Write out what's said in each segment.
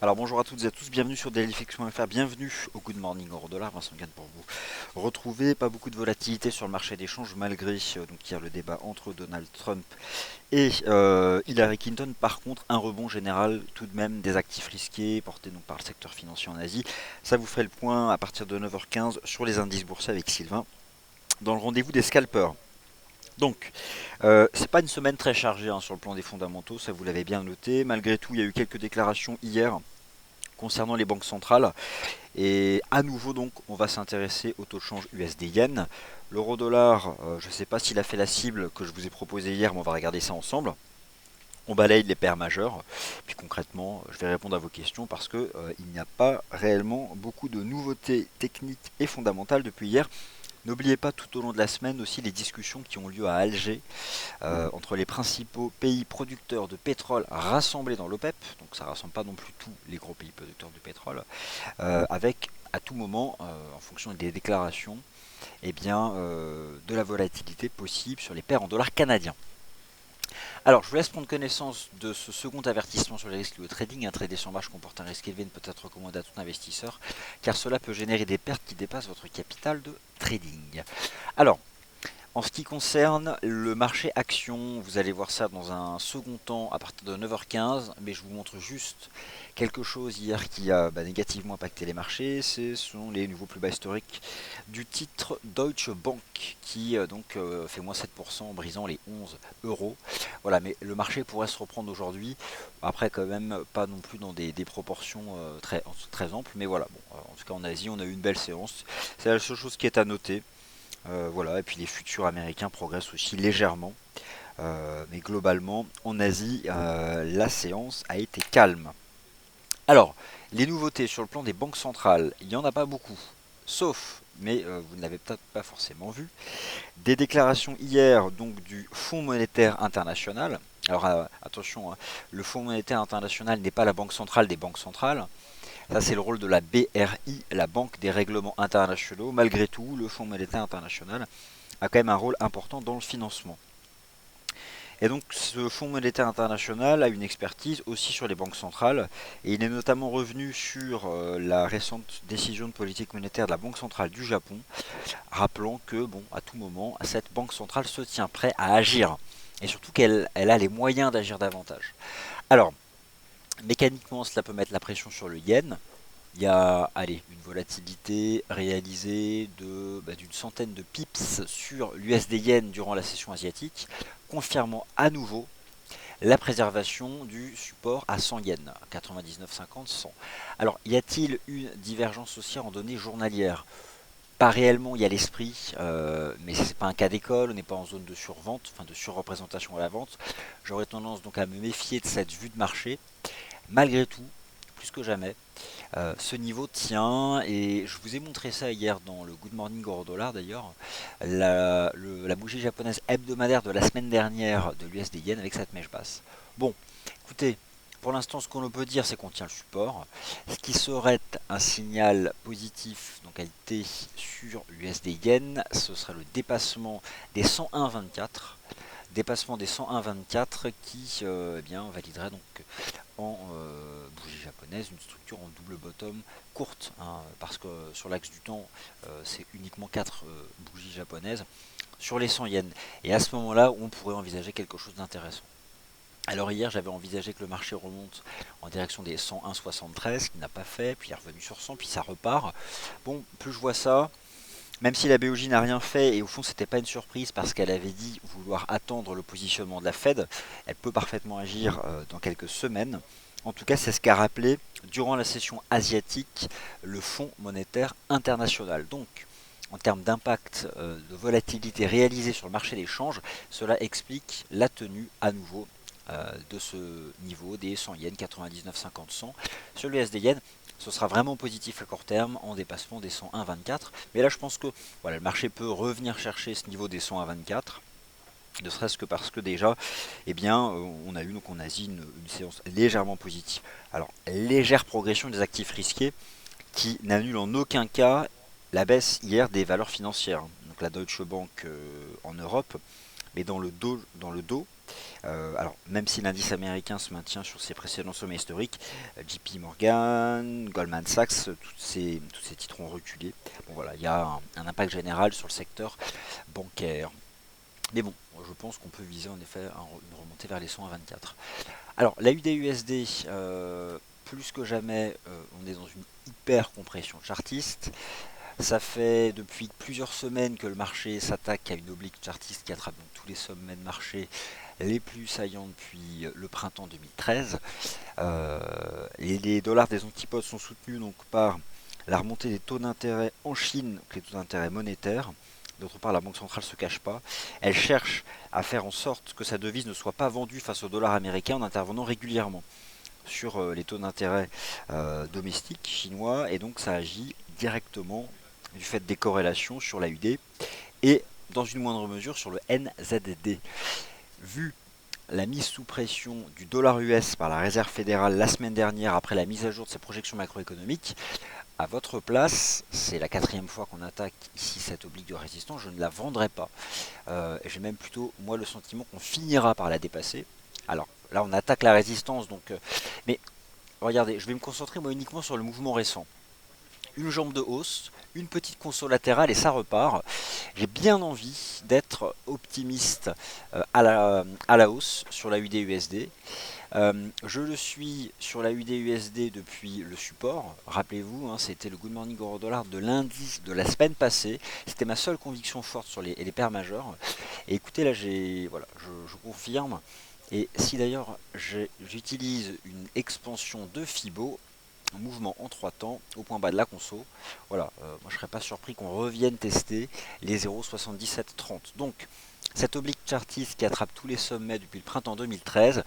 Alors bonjour à toutes et à tous, bienvenue sur dailyfix.fr, bienvenue au Good Morning Euro-Dollar, Vincent Gann pour vous retrouver. Pas beaucoup de volatilité sur le marché des changes malgré donc hier le débat entre Donald Trump et Hillary Clinton. Par contre, un rebond général tout de même des actifs risqués portés donc par le secteur financier en Asie. Ça vous ferait le point à partir de 9h15 sur les indices boursiers avec Sylvain dans le rendez-vous des scalpers. Donc, c'est pas une semaine très chargée sur le plan des fondamentaux, ça vous l'avez bien noté. Malgré tout, il y a eu quelques déclarations hier concernant les banques centrales. Et à nouveau, donc, on va s'intéresser au taux de change USD-Yen. L'euro-dollar, je ne sais pas s'il a fait la cible que je vous ai proposée hier, mais on va regarder ça ensemble. On balaye les paires majeures. Puis concrètement, je vais répondre à vos questions parce que il n'y a pas réellement beaucoup de nouveautés techniques et fondamentales depuis hier. N'oubliez pas tout au long de la semaine aussi les discussions qui ont lieu à Alger entre les principaux pays producteurs de pétrole rassemblés dans l'OPEP, donc ça ne rassemble pas non plus tous les gros pays producteurs de pétrole, avec à tout moment, en fonction des déclarations, de la volatilité possible sur les paires en dollars canadiens. Alors, je vous laisse prendre connaissance de ce second avertissement sur les risques liés au trading. Un trader sur marge comporte un risque élevé ne peut être recommandé à tout investisseur, car cela peut générer des pertes qui dépassent votre capital de trading. Alors, en ce qui concerne le marché action, vous allez voir ça dans un second temps à partir de 9h15, mais je vous montre juste quelque chose hier qui a négativement impacté les marchés. Ce sont les nouveaux plus bas historiques du titre Deutsche Bank qui fait moins 7% en brisant les 11 euros. Voilà, mais le marché pourrait se reprendre aujourd'hui, après quand même pas non plus dans des proportions très amples, mais voilà, bon, en tout cas en Asie on a eu une belle séance, c'est la seule chose qui est à noter. Voilà, et puis les futurs américains progressent aussi légèrement. Mais globalement, en Asie, la séance a été calme. Alors, les nouveautés sur le plan des banques centrales, il n'y en a pas beaucoup. Sauf, mais vous ne l'avez peut-être pas forcément vu, des déclarations hier donc du Fonds monétaire international. Alors attention, le Fonds monétaire international n'est pas la banque centrale des banques centrales. Ça, c'est le rôle de la BRI, la Banque des règlements internationaux. Malgré tout, le Fonds monétaire international a quand même un rôle important dans le financement. Et donc, ce Fonds monétaire international a une expertise aussi sur les banques centrales. Et il est notamment revenu sur la récente décision de politique monétaire de la Banque centrale du Japon, rappelant que, bon, à tout moment, cette banque centrale se tient prête à agir. Et surtout qu'elle a les moyens d'agir davantage. Alors, mécaniquement, cela peut mettre la pression sur le yen. Il y a une volatilité réalisée d'une centaine de pips sur l'USD Yen durant la session asiatique, confirmant à nouveau la préservation du support à 100 yens, 99,50, 100. Alors, y a-t-il une divergence haussière en données journalières? Pas réellement, il y a l'esprit, mais c'est pas un cas d'école, on n'est pas en zone de survente, enfin de surreprésentation à la vente. J'aurais tendance donc à me méfier de cette vue de marché. Malgré tout, plus que jamais, ce niveau tient, et je vous ai montré ça hier dans le Good Morning Euro Dollar d'ailleurs, la bougie japonaise hebdomadaire de la semaine dernière de l'USD Yen avec cette mèche basse. Bon, écoutez, pour l'instant ce qu'on peut dire c'est qu'on tient le support, ce qui serait un signal positif donc qualité sur l'USD Yen, ce serait le dépassement des 101,24. Dépassement des 101,24 qui validerait donc en bougie japonaise une structure en double bottom courte, parce que sur l'axe du temps c'est uniquement 4 bougies japonaises sur les 100 yens, et à ce moment là on pourrait envisager quelque chose d'intéressant. Alors hier j'avais envisagé que le marché remonte en direction des 101,73, qui n'a pas fait, puis il est revenu sur 100, puis ça repart. Bon, plus je vois ça, même si la BOJ n'a rien fait, et au fond c'était pas une surprise parce qu'elle avait dit vouloir attendre le positionnement de la Fed, elle peut parfaitement agir dans quelques semaines. En tout cas, c'est ce qu'a rappelé durant la session asiatique le Fonds monétaire international. Donc, en termes d'impact de volatilité réalisée sur le marché des changes, cela explique la tenue à nouveau de ce niveau des 100 yens, 99,50, 100 sur l'USD yen. Ce sera vraiment positif à court terme en dépassement des 101,24. Mais là, je pense que voilà, le marché peut revenir chercher ce niveau des 101,24. Ne serait-ce que parce que déjà, on a eu donc en Asie une séance légèrement positive. Alors, légère progression des actifs risqués qui n'annule en aucun cas la baisse hier des valeurs financières. Donc la Deutsche Bank en Europe mais dans le dos, alors même si l'indice américain se maintient sur ses précédents sommets historiques, JP Morgan, Goldman Sachs, tous ces titres ont reculé. Bon voilà, il y a un impact général sur le secteur bancaire. Mais bon, je pense qu'on peut viser en effet une remontée vers les 124. Alors, la UD-USD, plus que jamais, on est dans une hyper compression chartiste. Ça fait depuis plusieurs semaines que le marché s'attaque à une oblique chartiste qui attrape donc tous les sommets de marché les plus saillants depuis le printemps 2013. Les dollars des antipodes sont soutenus donc par la remontée des taux d'intérêt en Chine, donc les taux d'intérêt monétaires. D'autre part, la Banque centrale ne se cache pas. Elle cherche à faire en sorte que sa devise ne soit pas vendue face au dollar américain en intervenant régulièrement sur les taux d'intérêt domestiques chinois. Et donc ça agit directement du fait des corrélations sur la UD et dans une moindre mesure sur le NZD. Vu la mise sous pression du dollar US par la Réserve fédérale la semaine dernière après la mise à jour de ses projections macroéconomiques, à votre place, c'est la 4e fois qu'on attaque ici cette oblique de résistance, je ne la vendrai pas. J'ai même plutôt, moi, le sentiment qu'on finira par la dépasser. Alors, là, on attaque la résistance, donc... mais, regardez, je vais me concentrer, moi, uniquement sur le mouvement récent. Une jambe de hausse, une petite console latérale et ça repart. J'ai bien envie d'être optimiste à la hausse sur la UD-USD. Je le suis sur la UD-USD depuis le support. Rappelez-vous, hein, c'était le Good Morning Euro Dollar de lundi de la semaine passée. C'était ma seule conviction forte sur les paires majeures. Et écoutez, là, voilà, je confirme. Et si d'ailleurs j'utilise une expansion de Fibo, un mouvement en 3 temps au point bas de la conso, voilà, moi je serais pas surpris qu'on revienne tester les 0,7730. Donc, cette oblique chartiste qui attrape tous les sommets depuis le printemps 2013,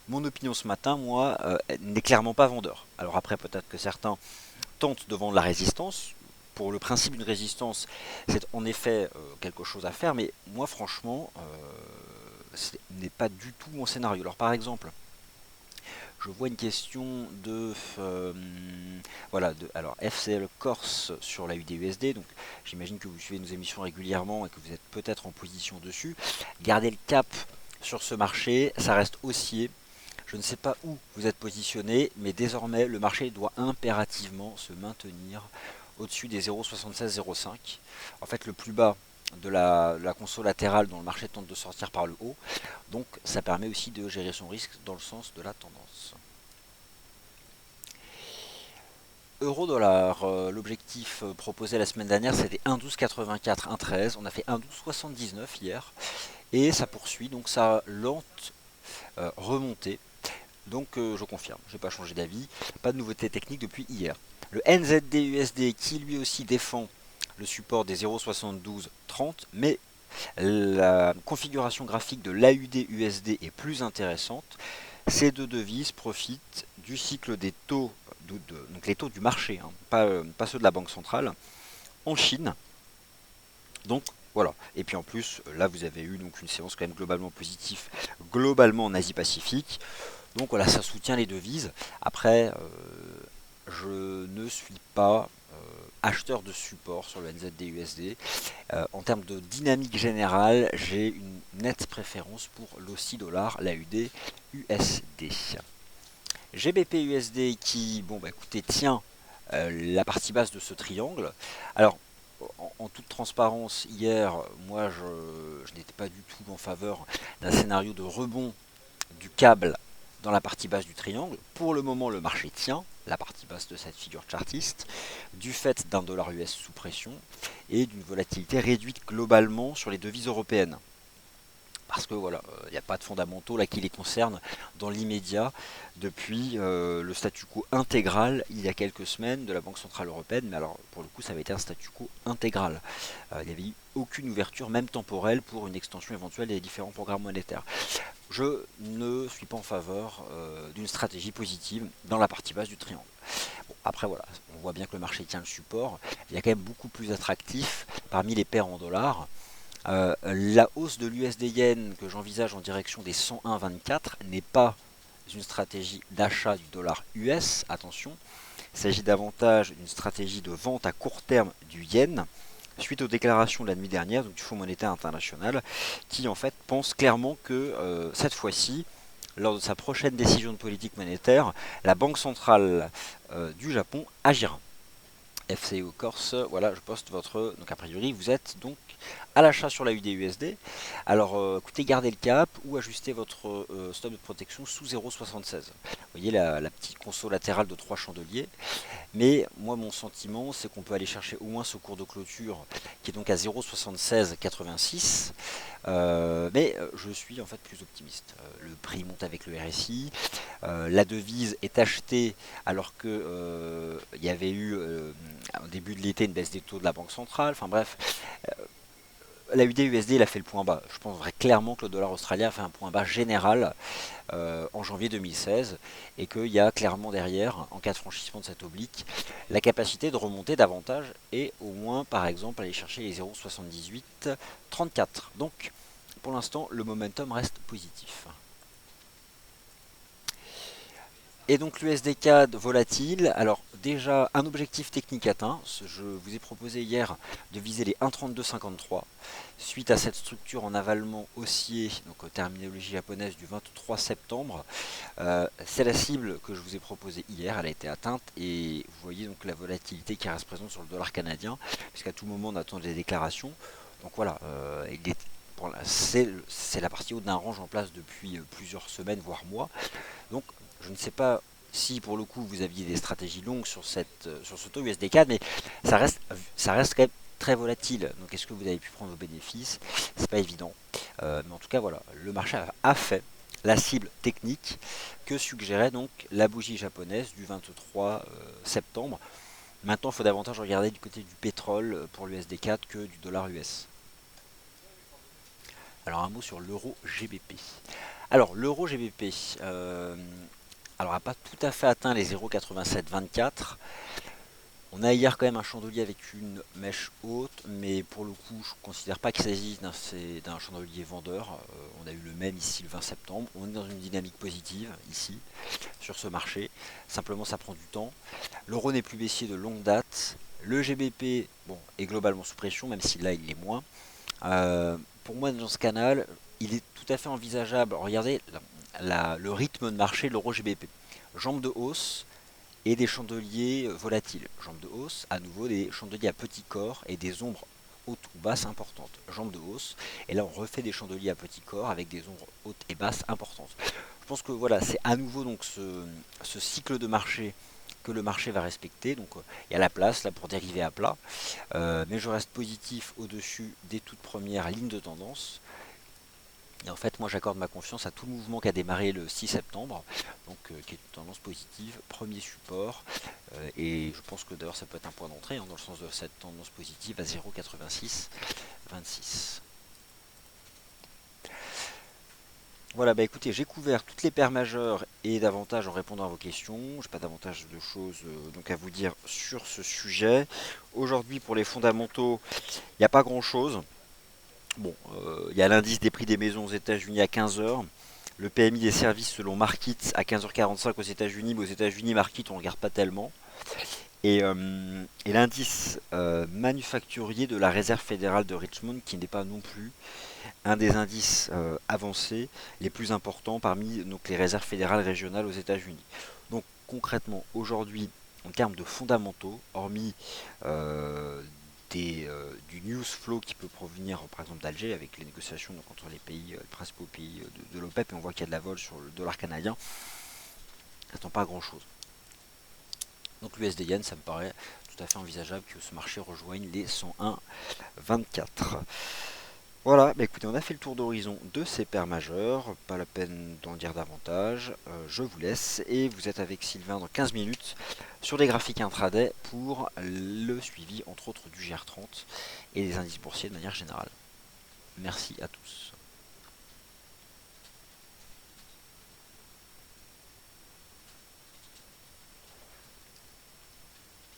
mon opinion ce matin, moi, n'est clairement pas vendeur. Alors après, peut-être que certains tentent de vendre la résistance. Pour le principe d'une résistance, c'est en effet quelque chose à faire, mais moi, franchement, ce n'est pas du tout mon scénario. Alors par exemple, je vois une question alors FCL Corse sur la UD-USD, donc j'imagine que vous suivez nos émissions régulièrement et que vous êtes peut-être en position dessus. Gardez le cap sur ce marché, ça reste haussier. Je ne sais pas où vous êtes positionné, mais désormais le marché doit impérativement se maintenir au-dessus des 0,7605. En fait, le plus bas de la console latérale dont le marché tente de sortir par le haut. Donc ça permet aussi de gérer son risque dans le sens de la tendance. Euro-dollar, l'objectif proposé la semaine dernière c'était 1,1284, 1,13. On a fait 1,1279 hier et ça poursuit donc sa lente remontée. Donc je confirme, je n'ai pas changé d'avis, pas de nouveauté technique depuis hier. Le NZD-USD qui lui aussi défend le support des 0,7230, mais la configuration graphique de l'AUD-USD est plus intéressante. Ces deux devises profitent du cycle des taux, donc les taux du marché, hein, pas ceux de la Banque centrale, en Chine. Donc voilà. Et puis en plus, là vous avez eu donc une séance quand même globalement positive, globalement en Asie-Pacifique. Donc voilà, ça soutient les devises. Après, je ne suis pas acheteur de support sur le NZD-USD. En termes de dynamique générale, j'ai une nette préférence pour l'AUD dollar, l'AUD-USD. GBP-USD qui, bon bah écoutez, tient la partie basse de ce triangle. Alors, en toute transparence, hier, moi je n'étais pas du tout en faveur d'un scénario de rebond du câble dans la partie basse du triangle. Pour le moment, le marché tient la partie basse de cette figure chartiste du fait d'un dollar US sous pression et d'une volatilité réduite globalement sur les devises européennes. Parce que voilà, il n'y a pas de fondamentaux là qui les concernent dans l'immédiat depuis le statu quo intégral il y a quelques semaines de la Banque Centrale Européenne, mais alors pour le coup ça avait été un statu quo intégral. Il n'y avait eu aucune ouverture, même temporelle, pour une extension éventuelle des différents programmes monétaires. Je ne suis pas en faveur d'une stratégie positive dans la partie basse du triangle. Bon, après voilà, on voit bien que le marché tient le support, il y a quand même beaucoup plus attractif parmi les paires en dollars. La hausse de l'USD-Yen que j'envisage en direction des 101,24 n'est pas une stratégie d'achat du dollar US, attention, il s'agit davantage d'une stratégie de vente à court terme du yen suite aux déclarations de la nuit dernière donc, du Fonds monétaire international, qui en fait pense clairement que cette fois-ci, lors de sa prochaine décision de politique monétaire, la Banque centrale du Japon agira. FCO Corse, voilà, je poste votre... Donc a priori, vous êtes donc à l'achat sur la UDUSD. Alors, écoutez, gardez le cap ou ajustez votre stop de protection sous 0,76. Vous voyez la petite console latérale de 3 chandeliers. Mais moi, mon sentiment, c'est qu'on peut aller chercher au moins ce cours de clôture qui est donc à 0,7686. Mais je suis en fait plus optimiste. Le prix monte avec le RSI. La devise est achetée alors que il y avait eu au début de l'été une baisse des taux de la Banque centrale. Enfin bref, la UD-USD il a fait le point bas. Je pense clairement que le dollar australien a fait un point bas général en janvier 2016 et qu'il y a clairement derrière, en cas de franchissement de cette oblique, la capacité de remonter davantage et au moins par exemple aller chercher les 0,7834. Donc pour l'instant le momentum reste positif. Et donc l'USD CAD volatile, alors déjà un objectif technique atteint, je vous ai proposé hier de viser les 1,3253 suite à cette structure en avalement haussier, donc terminologie japonaise du 23 septembre. C'est la cible que je vous ai proposée hier, elle a été atteinte et vous voyez donc la volatilité qui reste présente sur le dollar canadien, puisqu'à tout moment on attend des déclarations. Donc voilà, c'est la partie haute d'un range en place depuis plusieurs semaines, voire mois. Donc je ne sais pas si pour le coup vous aviez des stratégies longues sur ce taux USD4, mais ça reste quand même très volatile. Donc est-ce que vous avez pu prendre vos bénéfices? C'est pas évident. Mais en tout cas voilà, le marché a fait la cible technique que suggérait donc la bougie japonaise du 23 septembre. Maintenant, il faut davantage regarder du côté du pétrole pour l'USD4 que du dollar US. Alors un mot sur l'euro GBP. Alors l'euro GBP, alors n'a pas tout à fait atteint les 0,8724. On a hier quand même un chandelier avec une mèche haute, mais pour le coup, je ne considère pas qu'il s'agisse d'un chandelier vendeur. On a eu le même ici le 20 septembre. On est dans une dynamique positive ici, sur ce marché. Simplement, ça prend du temps. L'euro n'est plus baissier de longue date. Le GBP bon, est globalement sous pression, même si là, il est moins. Pour moi, dans ce canal, il est tout à fait envisageable. Regardez le rythme de marché de l'euro GBP. Jambe de hausse et des chandeliers volatiles. Jambe de hausse, à nouveau des chandeliers à petit corps et des ombres hautes ou basses importantes. Jambe de hausse, et là on refait des chandeliers à petit corps avec des ombres hautes et basses importantes. Je pense que voilà, c'est à nouveau donc ce cycle de marché que le marché va respecter. Donc il y a la place là pour dériver à plat. Mais je reste positif au-dessus des toutes premières lignes de tendance. Et en fait, moi j'accorde ma confiance à tout le mouvement qui a démarré le 6 septembre, donc qui est une tendance positive, premier support, et je pense que d'ailleurs ça peut être un point d'entrée dans le sens de cette tendance positive à 0,8626. Voilà, bah écoutez, j'ai couvert toutes les paires majeures et davantage en répondant à vos questions. Je n'ai pas davantage de choses donc à vous dire sur ce sujet. Aujourd'hui, pour les fondamentaux, il n'y a pas grand-chose. Bon, il y a l'indice des prix des maisons aux États-Unis à 15 heures. Le PMI des services selon Markit à 15h45 aux États-Unis, mais aux États-Unis, Markit, on ne regarde pas tellement. Et l'indice manufacturier de la Réserve fédérale de Richmond, qui n'est pas non plus un des indices avancés les plus importants parmi donc, les réserves fédérales régionales aux États-Unis. Donc concrètement, aujourd'hui, en termes de fondamentaux, hormis du news flow qui peut provenir par exemple d'Alger avec les négociations donc, entre les principaux pays de l'OPEP, et on voit qu'il y a de la vol sur le dollar canadien, ça n'attend pas grand chose. Donc l'USD yen, ça me paraît tout à fait envisageable que ce marché rejoigne les 101,24. Voilà, bah écoutez, on a fait le tour d'horizon de ces paires majeures, pas la peine d'en dire davantage, je vous laisse et vous êtes avec Sylvain dans 15 minutes sur les graphiques intraday pour le suivi entre autres du GR30 et des indices boursiers de manière générale. Merci à tous.